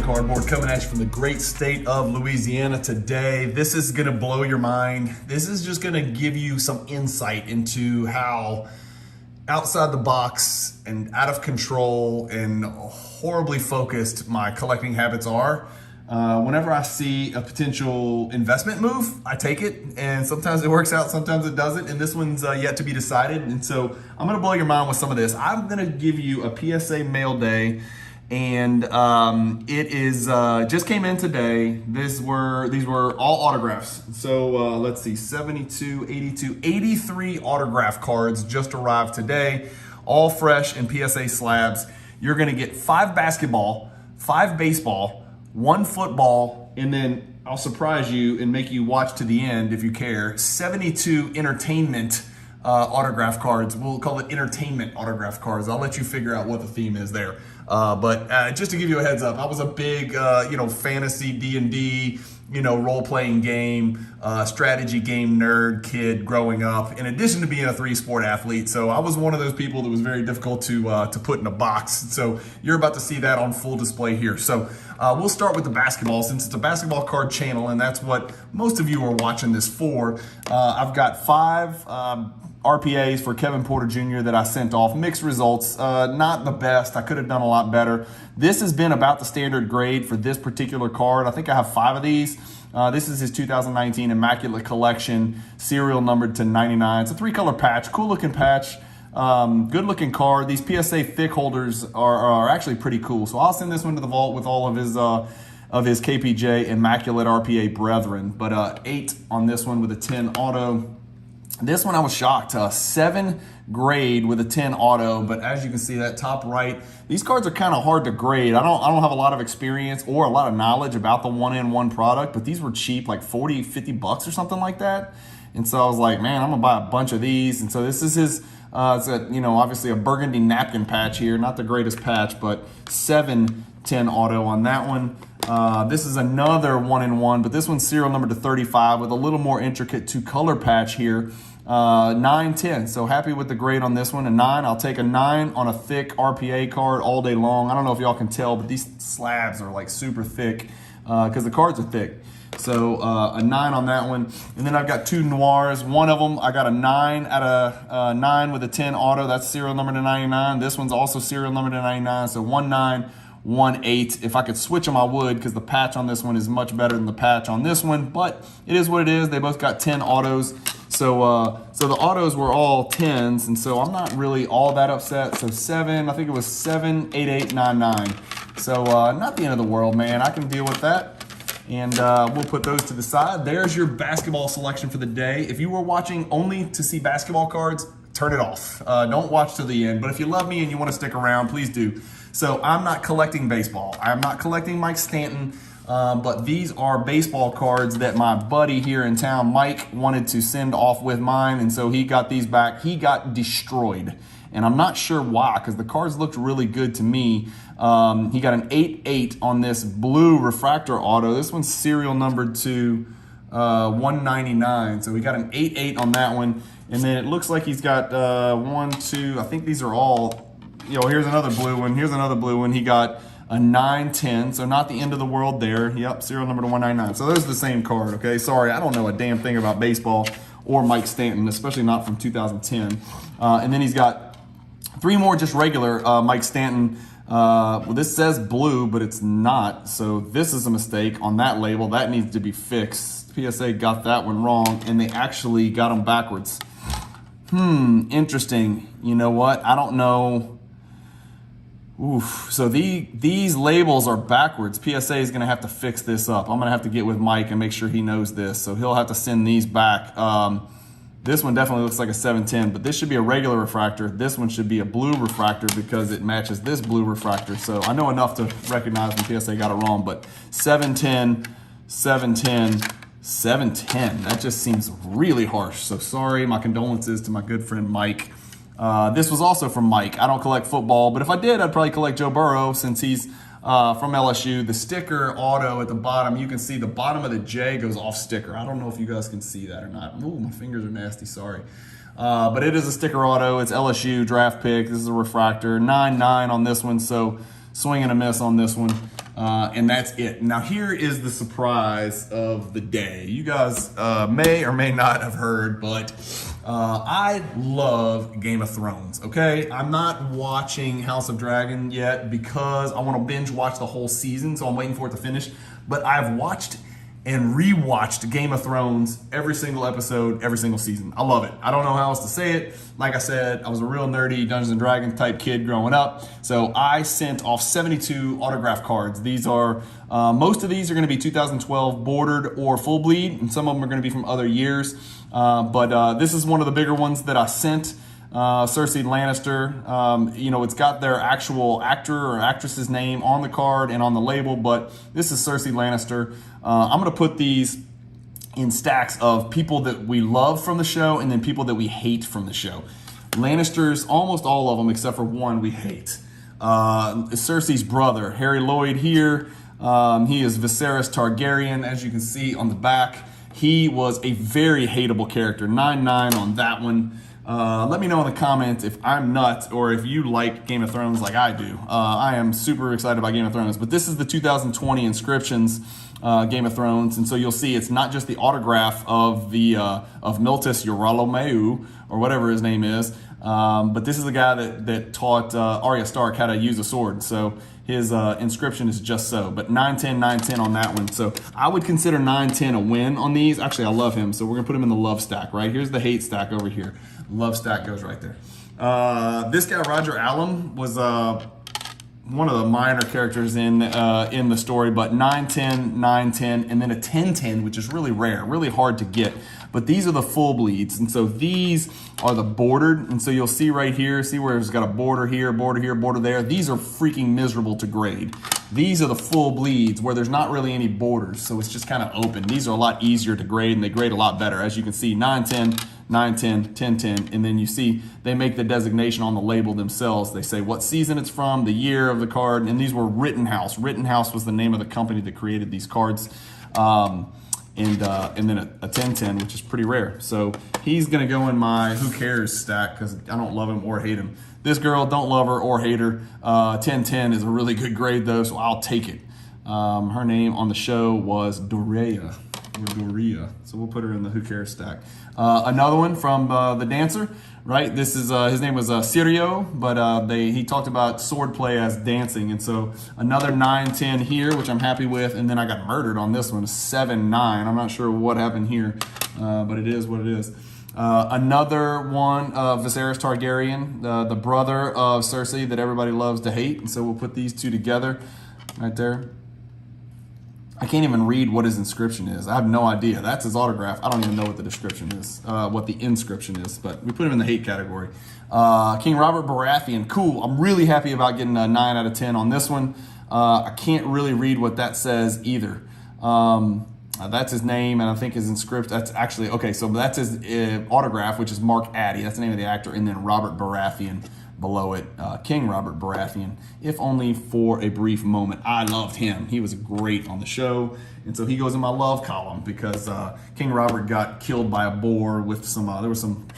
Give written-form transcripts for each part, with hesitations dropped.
Cardboard coming at you from the great state of Louisiana today. This is gonna blow your mind. This is just gonna give you some insight into how outside the box and out of control and horribly focused my collecting habits are. Whenever I see a potential investment move, I take it, and sometimes it works out, sometimes it doesn't, and this one's yet to be decided. And so I'm gonna blow your mind with some of this. I'm gonna give you a PSA mail day, and it is just came in today. These were all autographs. So let's see, 72, 82, 83 autograph cards just arrived today, all fresh in PSA slabs. You're gonna get 5 basketball, 5 baseball, 1 football, and then I'll surprise you and make you watch to the end if you care, 72 entertainment autograph cards. We'll call it entertainment autograph cards. I'll let you figure out what the theme is there. But just to give you a heads up, I was a big, fantasy D&D, role-playing game, strategy game nerd kid growing up, in addition to being a 3-sport athlete. So I was one of those people that was very difficult to put in a box. So you're about to see that on full display here. So we'll start with the basketball, since it's a basketball card channel, and that's what most of you are watching this for. I've got 5 RPAs for Kevin Porter Jr. that I sent off. Mixed results, not the best. I could have done a lot better. This has been about the standard grade for this particular card. I think I have 5 of these. This is his 2019 Immaculate Collection, serial numbered to 99. It's a 3-color patch, cool looking patch, good looking card. These PSA thick holders are actually pretty cool. So I'll send this one to the vault with all of his KPJ Immaculate RPA brethren. But 8 on this one with a 10 auto. This one I was shocked, 7 grade with a 10 auto, but as you can see, that top right, these cards are kind of hard to grade. I don't have a lot of experience or a lot of knowledge about the one-in-one product, but these were cheap, like 40, 50 bucks or something like that. And so I was like, man, I'm gonna buy a bunch of these. And so this is his, it's obviously a burgundy napkin patch here, not the greatest patch, but 7 10 auto on that one. This is another one-in-one, but this one's serial number to 35 with a little more intricate 2-color patch here. 9 10, so happy with the grade on this one. A 9, I'll take a 9 on a thick RPA card all day long. I don't know if y'all can tell, but these slabs are like super thick because the cards are thick. So a 9 on that one. And then I've got 2 noirs. One of them, I got a 9 out of 9 with a 10 auto. That's serial number to 99. This one's also serial number to 99. So 1 9, 1 8. If I could switch them, I would, because the patch on this one is much better than the patch on this one. But it is what it is. They both got 10 autos. So so the autos were all 10s, and so I'm not really all that upset. So 7, I think it was 7 8 8 9 9. So not the end of the world, man. I can deal with that. And we'll put those to the side. There's your basketball selection for the day. If you were watching only to see basketball cards, turn it off. Don't watch to the end. But if you love me and you want to stick around, please do. So I'm not collecting baseball. I'm not collecting Mike Stanton. But these are baseball cards that my buddy here in town, Mike, wanted to send off with mine. And so he got these back. He got destroyed. And I'm not sure why, because the cards looked really good to me. He got an 8-8 on this blue refractor auto. This one's serial numbered to 199. So we got an 8-8 on that one. And then it looks like he's got 1, 2, I think these are all, here's another blue one. Here's another blue one. He got a 9-10, so not the end of the world there. Yep, serial number to 199. So there's the same card, okay? Sorry, I don't know a damn thing about baseball or Mike Stanton, especially not from 2010. And then he's got 3 more just regular Mike Stanton. Well, this says blue, but it's not. So this is a mistake on that label. That needs to be fixed. PSA got that one wrong, and they actually got them backwards. Interesting. You know what? I don't know. Oof. So these labels are backwards. PSA is going to have to fix this up. I'm going to have to get with Mike and make sure he knows this. So he'll have to send these back. This one definitely looks like a 710, but this should be a regular refractor. This one should be a blue refractor because it matches this blue refractor. So I know enough to recognize when PSA got it wrong, but 710, 710, 710. That just seems really harsh. So sorry, my condolences to my good friend Mike. This was also from Mike. I don't collect football, but if I did, I'd probably collect Joe Burrow since he's from LSU. The sticker auto at the bottom, you can see the bottom of the J goes off sticker. I don't know if you guys can see that or not. Ooh, my fingers are nasty, sorry. But it is a sticker auto. It's LSU draft pick. This is a refractor. 9-9 on this one, so swing and a miss on this one. And that's it. Now here is the surprise of the day. You guys may or may not have heard, but I love Game of Thrones, okay? I'm not watching House of Dragon yet because I want to binge watch the whole season, so I'm waiting for it to finish. But I've watched and rewatched Game of Thrones every single episode, every single season. I love it. I don't know how else to say it. Like I said, I was a real nerdy Dungeons and Dragons type kid growing up. So I sent off 72 autograph cards. These are, most of these are gonna be 2012 bordered or full bleed, and some of them are gonna be from other years. But this is one of the bigger ones that I sent. Cersei Lannister, you know, it's got their actual actor or actress's name on the card and on the label, but this is Cersei Lannister. I'm going to put these in stacks of people that we love from the show and then people that we hate from the show. Lannisters, almost all of them except for one we hate. Cersei's brother, Harry Lloyd here. He is Viserys Targaryen, as you can see on the back. He was a very hateable character, 9-9 on that one. Let me know in the comments if I'm nuts or if you like Game of Thrones like I do. I am super excited about Game of Thrones, but this is the 2020 inscriptions Game of Thrones, and so you'll see it's not just the autograph of the of Miltis Yorolomeu or whatever his name is, but this is the guy that taught Arya Stark how to use a sword. So his inscription is just so. But 9-10, 9-10 on that one. So I would consider 9-10 a win on these. Actually, I love him, so we're gonna put him in the love stack. Right here's the hate stack over here. Love stack goes right there. This guy Roger Allam was one of the minor characters in the story, but 9-10, 9-10, and then a 10-10, which is really rare, really hard to get. But these are the full bleeds, and so these are the bordered, and so you'll see right here, see where it's got a border here, border there. These are freaking miserable to grade. These are the full bleeds where there's not really any borders, so it's just kind of open. These are a lot easier to grade, and they grade a lot better. As you can see, 9-10, 9-10, 10-10, and then you see they make the designation on the label themselves. They say what season it's from, the year of the card, and these were Rittenhouse. Rittenhouse was the name of the company that created these cards. And then a 10-10, which is pretty rare. So he's gonna go in my who cares stack because I don't love him or hate him. This girl, don't love her or hate her. 10-10 is a really good grade though, so I'll take it. Her name on the show was Dorea. So we'll put her in the who cares stack. Another one from The Dancer, right? This is his name was Sirio, but he talked about swordplay as dancing, and so another 9-10 here, which I'm happy with, and then I got murdered on this one, 7-9. I'm not sure what happened here, but it is what it is. Another one of Viserys Targaryen, the brother of Cersei that everybody loves to hate, and so we'll put these two together right there. I can't even read what his inscription is. I have no idea. That's his autograph. I don't even know what the description is, what the inscription is, but we put him in the hate category. King Robert Baratheon, cool. I'm really happy about getting a 9 out of 10 on this one. I can't really read what that says either. That's his name, and I think his inscription, that's actually, okay, so that's his autograph, which is Mark Addy. That's the name of the actor, and then Robert Baratheon below it, King Robert Baratheon, if only for a brief moment. I loved him. He was great on the show, and so he goes in my love column because King Robert got killed by a boar with some, there was some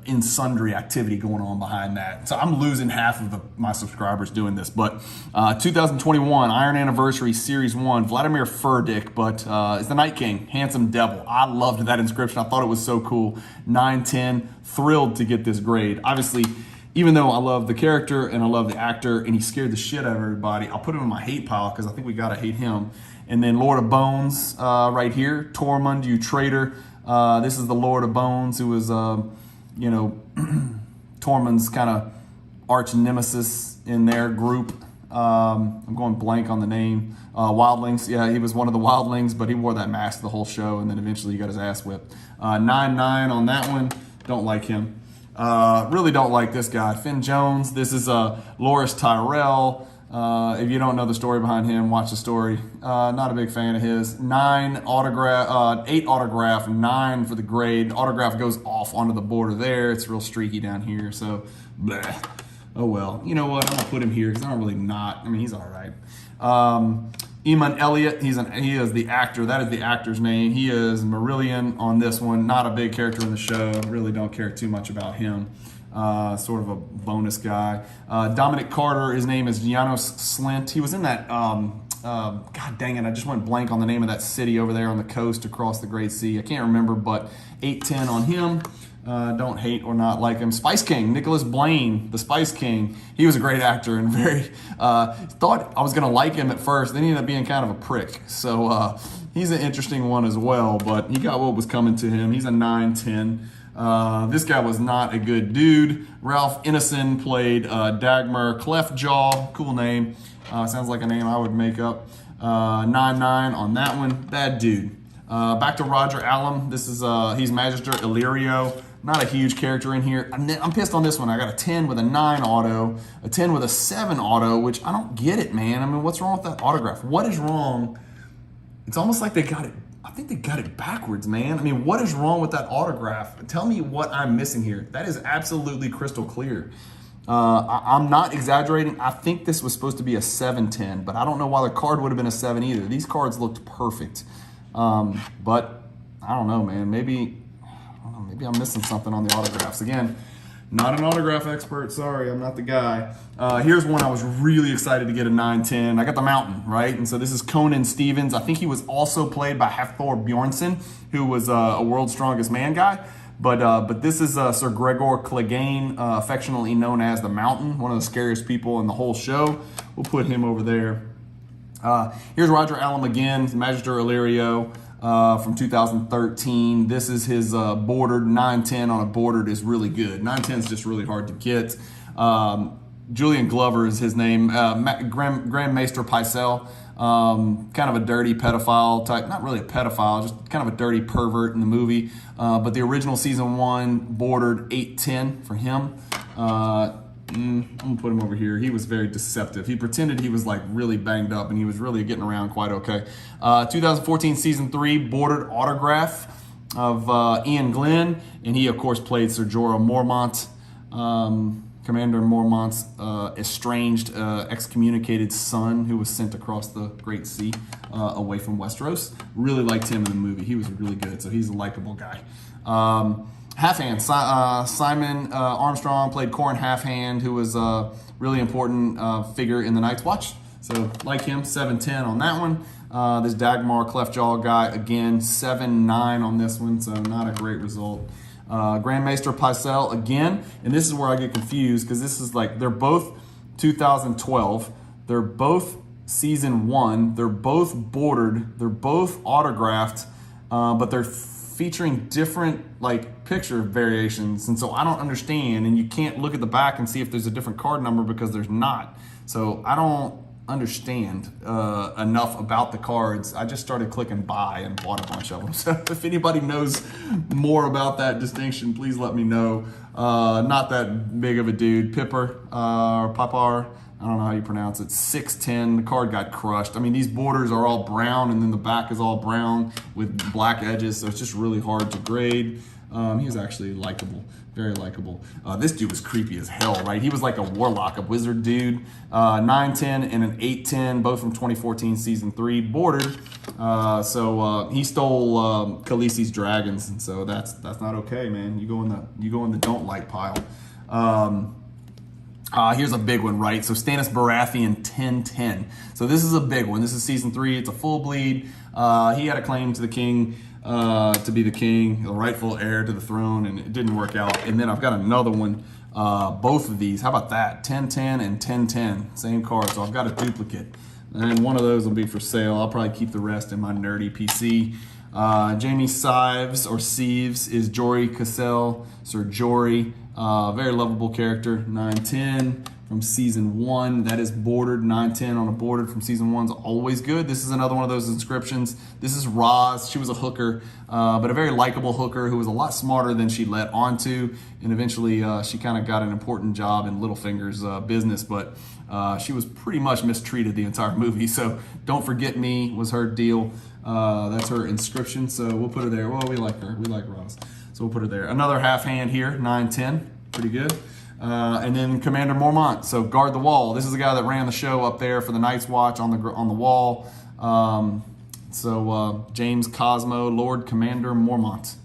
in sundry activity going on behind that. So I'm losing half of my subscribers doing this, but 2021 Iron Anniversary Series 1, Vladimir Furdick, but is the Night King, Handsome Devil. I loved that inscription. I thought it was so cool. 9-10, thrilled to get this grade. Obviously, even though I love the character and I love the actor and he scared the shit out of everybody, I'll put him in my hate pile because I think we gotta hate him. And then Lord of Bones right here, Tormund, you traitor. This is the Lord of Bones who was, you know, Tormund's kind of arch nemesis in their group. I'm going blank on the name. Wildlings, yeah, he was one of the Wildlings, but he wore that mask the whole show and then eventually he got his ass whipped. 9-9 on that one, don't like him. Really don't like this guy, Finn Jones. This is Loras Tyrell. If you don't know the story behind him, watch the story. Not a big fan of his. 8 autograph, 9 for the grade. Autograph goes off onto the border there. It's real streaky down here, so bleh. Oh well. You know what? I'm gonna put him here because I don't really I mean, he's all right. Eamon Elliott, he is the actor. That is the actor's name. He is Marillion on this one. Not a big character in the show. Really don't care too much about him. Sort of a bonus guy. Dominic Carter, his name is Giannis Slint. He was in that God dang it, I just went blank on the name of that city over there on the coast across the Great Sea. I can't remember, but 810 on him. Don't hate or not like him. Spice King, Nicholas Blaine, the Spice King. He was a great actor and very, thought I was going to like him at first. Then he ended up being kind of a prick. So he's an interesting one as well, but he got what was coming to him. He's a 9-10. This guy was not a good dude. Ralph Ineson played Dagmar Cleftjaw. Cool name. Sounds like a name I would make up. 9-9 on that one. Bad dude. Back to Roger Allam. This is he's Magister Illyrio. Not a huge character in here. I'm pissed on this one. I got a 10 with a 9 auto, a 10 with a 7 auto, which I don't get it, man. I mean, what's wrong with that autograph? What is wrong? It's almost like they got it. I think they got it backwards, man. I mean, what is wrong with that autograph? Tell me what I'm missing here. That is absolutely crystal clear. I'm not exaggerating. I think this was supposed to be a 7-10, but I don't know why the card would have been a 7 either. These cards looked perfect. But I don't know, man. Maybe I'm missing something on the autographs. Again, not an autograph expert. Sorry, I'm not the guy. Here's one I was really excited to get a 9-10. I got the Mountain, right? And so this is Conan Stevens. I think he was also played by Hafthor Bjornsson, who was a World's Strongest Man guy. But this is Sir Gregor Clegane, affectionately known as the Mountain, one of the scariest people in the whole show. We'll put him over there. Here's Roger Allam again, Magister Illyrio from 2013. This is his bordered 9-10 on a bordered is really good. 9-10 is just really hard to get. Julian Glover is his name. Grand Maester Pycelle, kind of a dirty pedophile type, not really a pedophile, just kind of a dirty pervert in the movie. But the original season 1 bordered 8-10 for him. I'm gonna put him over here. He was very deceptive. He pretended he was like really banged up and he was really getting around quite okay. 2014 season 3 bordered autograph of Ian Glenn, and he of course played Sir Jorah Mormont, Commander Mormont's estranged, excommunicated son who was sent across the Great Sea away from Westeros. Really liked him in the movie. He was really good, so he's a likable guy. Halfhand, Simon Armstrong played Corrin Halfhand, who was a really important figure in the Night's Watch. So like him, 7-10 on that one. This Dagmar Cleftjaw guy, again, 7-9 on this one, so not a great result. Grand Maester Pycelle again, and this is where I get confused because this is like, they're both 2012, they're both season 1, they're both bordered, they're both autographed, but they're featuring different like picture variations, and so I don't understand, and you can't look at the back and see if there's a different card number because there's not. So I don't understand enough about the cards. I just started clicking buy and bought a bunch of them. So if anybody knows more about that distinction, please let me know. Not that big of a dude. Pipper or Papar, I don't know how you pronounce it. 6'10", the card got crushed. I mean, these borders are all brown and then the back is all brown with black edges, so it's just really hard to grade. He was actually likable, very likable. This dude was creepy as hell, right? He was like a warlock, a wizard dude. 9-10 and an 8-10, both from 2014 season 3, bordered. So he stole Khaleesi's dragons, and so that's not okay, man. You go in the don't like pile. Here's a big one, right? So Stannis Baratheon 10-10. So this is a big one. This is season 3. It's a full bleed. He had a claim to the king, to be the king, the rightful heir to the throne, and it didn't work out. And then I've got another one, both of these. How about that? 10-10 and 10-10. Same card. So I've got a duplicate. And one of those will be for sale. I'll probably keep the rest in my nerdy PC. Jamie Sives, or Sieves, is Jory Cassell, Sir Jory. Very lovable character, 9-10 from season 1. That is bordered, 9-10 on a bordered from season 1's always good. This is another one of those inscriptions. This is Roz. She was a hooker, but a very likable hooker who was a lot smarter than she let on to. And eventually she kind of got an important job in Littlefinger's business, but she was pretty much mistreated the entire movie. So Don't Forget Me was her deal. That's her inscription. So we'll put her there. Well, we like her. We like Roz. So we'll put her there. Another half hand here, 9-10. Pretty good. And then Commander Mormont. So Guard the Wall. This is the guy that ran the show up there for the Night's Watch on the wall. James Cosmo, Lord Commander Mormont.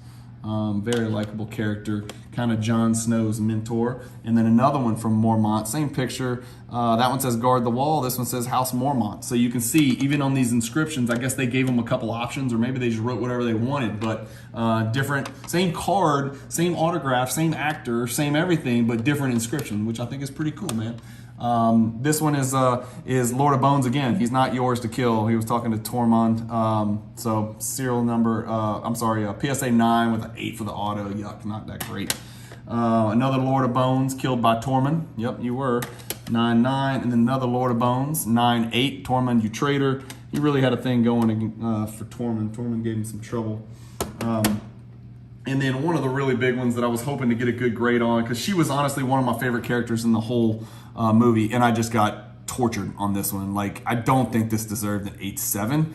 Very likable character, kind of Jon Snow's mentor. And then another one from Mormont, same picture. That one says guard the wall. This one says House Mormont. So you can see, even on these inscriptions, I guess they gave them a couple options, or maybe they just wrote whatever they wanted, but different, same card, same autograph, same actor, same everything, but different inscription, which I think is pretty cool, man. This one is Lord of Bones again. He's not yours to kill. He was talking to Tormund. So serial number, PSA 9 with an 8 for the auto. Yuck, not that great. Another Lord of Bones killed by Tormund. Yep, you were. 9-9, and then another Lord of Bones. 9-8. Tormund, you traitor. He really had a thing going for Tormund. Tormund gave him some trouble. And then one of the really big ones that I was hoping to get a good grade on, because she was honestly one of my favorite characters in the whole movie, and I just got tortured on this one. Like, I don't think this deserved an 8-7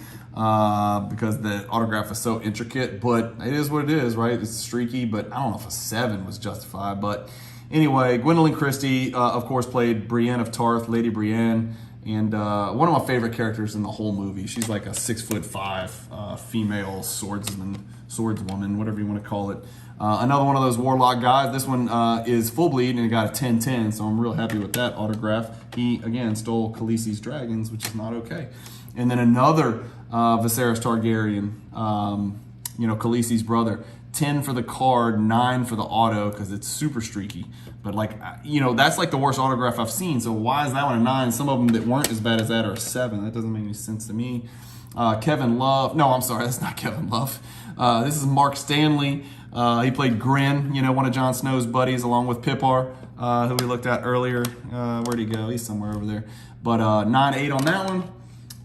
because the autograph is so intricate, but it is what it is, right? It's streaky, but I don't know if a 7 was justified. But anyway, Gwendolyn Christie, of course, played Brienne of Tarth, Lady Brienne, and one of my favorite characters in the whole movie. She's like a 6'5" female swordswoman, whatever you want to call it. Another one of those warlock guys. This one is full bleed, and it got a 10-10, so I'm real happy with that autograph. He, again, stole Khaleesi's dragons, which is not okay. And then another Viserys Targaryen, Khaleesi's brother. 10 for the card, 9 for the auto, because it's super streaky. But that's like the worst autograph I've seen. So why is that one a 9? Some of them that weren't as bad as that are a 7. That doesn't make any sense to me. Kevin Love. No, I'm sorry, that's not Kevin Love. This is Mark Stanley. He played Grin, one of Jon Snow's buddies, along with Pipar, who we looked at earlier. Where'd he go? He's somewhere over there. But 9-8 on that one.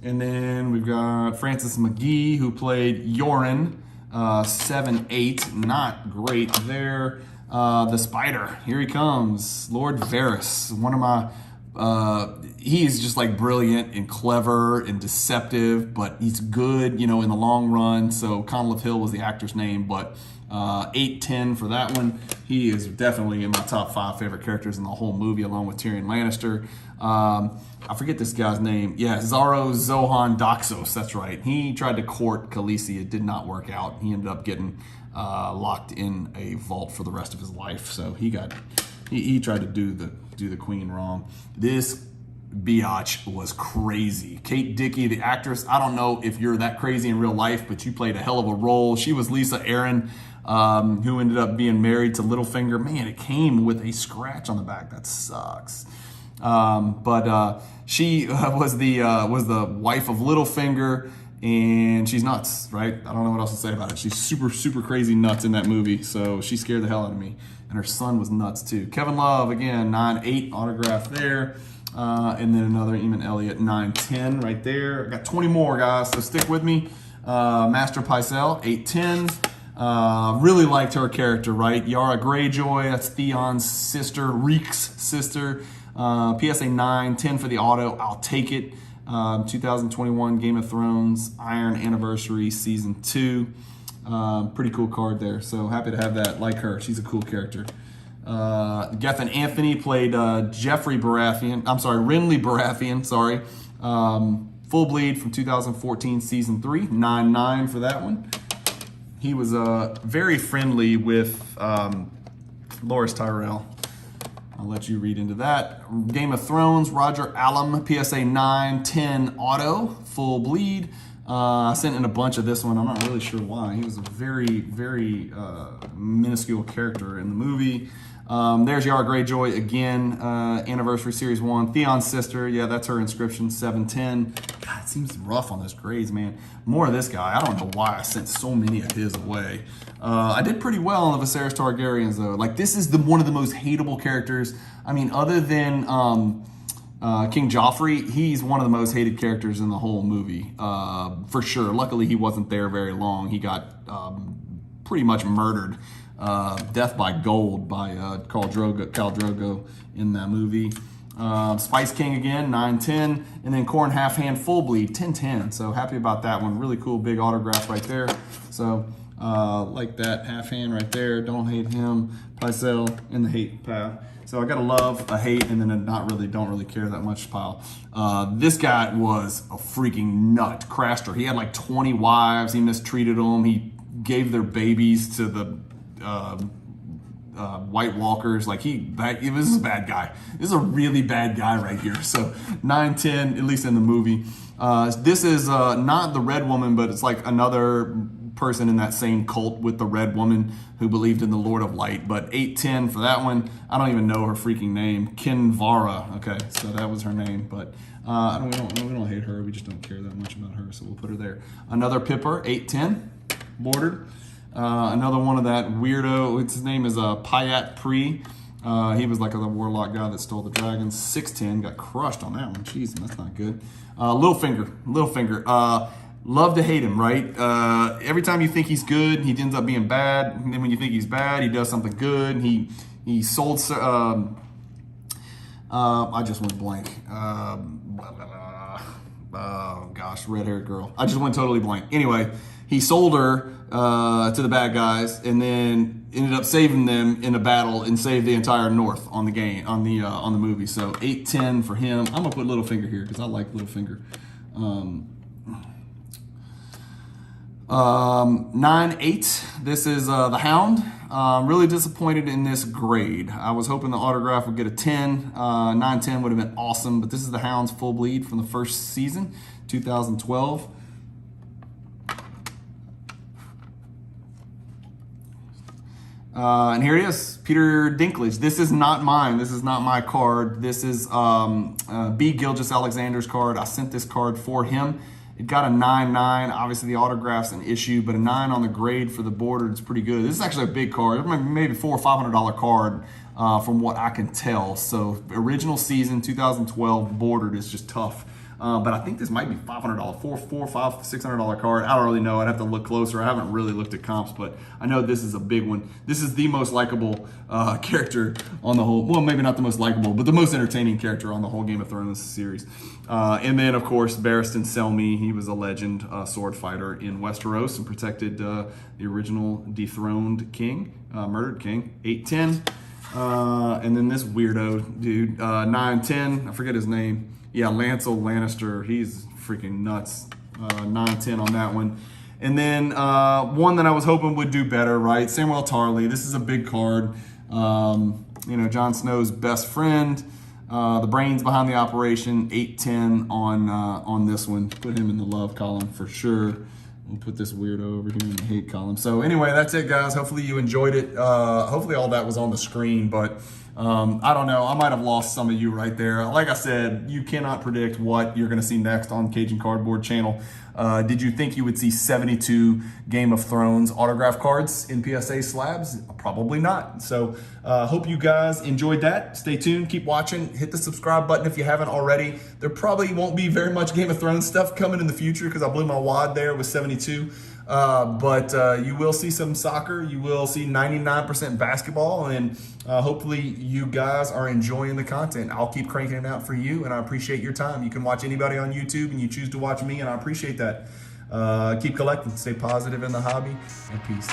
And then we've got Francis McGee, who played Yoren. 7-8, not great there. The Spider, here he comes. Lord Varys, one of my, he's just like brilliant and clever and deceptive, but he's good, in the long run. So Conleth Hill was the actor's name, but 8-10 for that one. He is definitely in my top 5 favorite characters in the whole movie, along with Tyrion Lannister. I forget this guy's name. Yeah, Zaro Zohan Doxos, that's right. He tried to court Khaleesi. It did not work out. He ended up getting locked in a vault for the rest of his life. So he tried to do the queen wrong. This biatch was crazy. Kate Dickie, the actress, I don't know if you're that crazy in real life, but you played a hell of a role. She was Lisa Aaron, who ended up being married to Littlefinger. Man, it came with a scratch on the back. That sucks. But she was the wife of Littlefinger, and she's nuts, right? I don't know what else to say about it. She's super, super crazy nuts in that movie, so she scared the hell out of me. And her son was nuts too. Kevin Love, again, 9-8 autograph there. And then another Eamon Elliott, 9-10 right there. I got 20 more, guys, so stick with me. Master Pycelle, 8-10. Really liked her character, right? Yara Greyjoy, that's Theon's sister, Reek's sister. PSA 9, 10 for the auto. I'll take it. 2021 Game of Thrones Iron Anniversary Season 2. Pretty cool card there. So happy to have that. Like her. She's a cool character. Gethin Anthony played Renly Baratheon. Sorry. Full bleed from 2014 Season 3. 9-9 for that one. He was very friendly with Loras Tyrell. I'll let you read into that. Game of Thrones, Roger Allam, PSA 9, 10 auto, full bleed. I sent in a bunch of this one. I'm not really sure why. He was a very, very minuscule character in the movie. There's Yara Greyjoy again, Anniversary Series 1. Theon's sister, yeah, that's her inscription, 710. God, it seems rough on those grades, man. More of this guy. I don't know why I sent so many of his away. I did pretty well on the Viserys Targaryens, though. Like, this is one of the most hateable characters. I mean, other than King Joffrey, he's one of the most hated characters in the whole movie, for sure. Luckily, he wasn't there very long. He got pretty much murdered. Death by Gold by Khal Drogo in that movie. Spice King again, 9-10. And then Corn Half Hand Full Bleed, 10-10. So happy about that one. Really cool big autograph right there. So like that half hand right there. Don't hate him. Pycelle in the hate pile. So I got a love, a hate, and then a don't really care that much pile. This guy was a freaking nut. Craster. He had like 20 wives. He mistreated them. He gave their babies to the White Walkers. Like this is a bad guy. This is a really bad guy right here. So 9-10, at least in the movie. This is not the Red Woman, but it's like another person in that same cult with the Red Woman who believed in the Lord of Light. But 8-10 for that one. I don't even know her freaking name. Kinvara. Okay, so that was her name. But we don't hate her. We just don't care that much about her, so we'll put her there. Another Pipper, 8-10, bordered. Another one of that weirdo. His name is Payat Pri. He was like the warlock guy that stole the dragons. 6-10, got crushed on that one. Jeez, that's not good. Littlefinger. Love to hate him, right? Every time you think he's good, he ends up being bad. And then when you think he's bad, he does something good. He sold. I just went blank. Oh gosh, red-haired girl. I just went totally blank. Anyway, he sold her to the bad guys, and then ended up saving them in a battle and saved the entire North on the game on the movie. So 8-10 for him. I'm gonna put Littlefinger here because I like Littlefinger. 9-8. This is the Hound. Really disappointed in this grade. I was hoping the autograph would get a 10. 9-10 would have been awesome, but this is the Hound's full bleed from the first season, 2012. And here it is, Peter Dinklage. This is not mine. This is not my card. This is B. Gilgeous Alexander's card. I sent this card for him. It got a 9-9. Obviously, the autograph's an issue, but a 9 on the grade for the border is pretty good. This is actually a big card. Maybe $400 or $500 card from what I can tell. So, original season, 2012, bordered is just tough. But I think this might be $500, $600 card. I don't really know. I'd have to look closer. I haven't really looked at comps, but I know this is a big one. This is the most likable character on the whole. Well, maybe not the most likable, but the most entertaining character on the whole Game of Thrones series. And then, of course, Barristan Selmy. He was a legend sword fighter in Westeros and protected the original dethroned king, murdered king. 8-10. And then this weirdo dude, 9-10. I forget his name. Yeah, Lancel Lannister, he's freaking nuts. 9-10 on that one. And then one that I was hoping would do better, right? Samuel Tarly. This is a big card. Jon Snow's best friend, the brains behind the operation. 8-10 on this one. Put him in the love column for sure. We'll put this weirdo over here in the hate column. So anyway, that's it, guys. Hopefully you enjoyed it. Hopefully all that was on the screen, but I don't know. I might have lost some of you right there. Like I said, you cannot predict what you're going to see next on Cajun Cardboard channel. Did you think you would see 72 Game of Thrones autograph cards in PSA slabs? Probably not. So hope you guys enjoyed that. Stay tuned. Keep watching. Hit the subscribe button if you haven't already. There probably won't be very much Game of Thrones stuff coming in the future because I blew my wad there with 72. But you will see some soccer. You will see 99% basketball, and hopefully you guys are enjoying the content. I'll keep cranking it out for you, and I appreciate your time. You can watch anybody on YouTube, and you choose to watch me, and I appreciate that. Keep collecting. Stay positive in the hobby, and peace.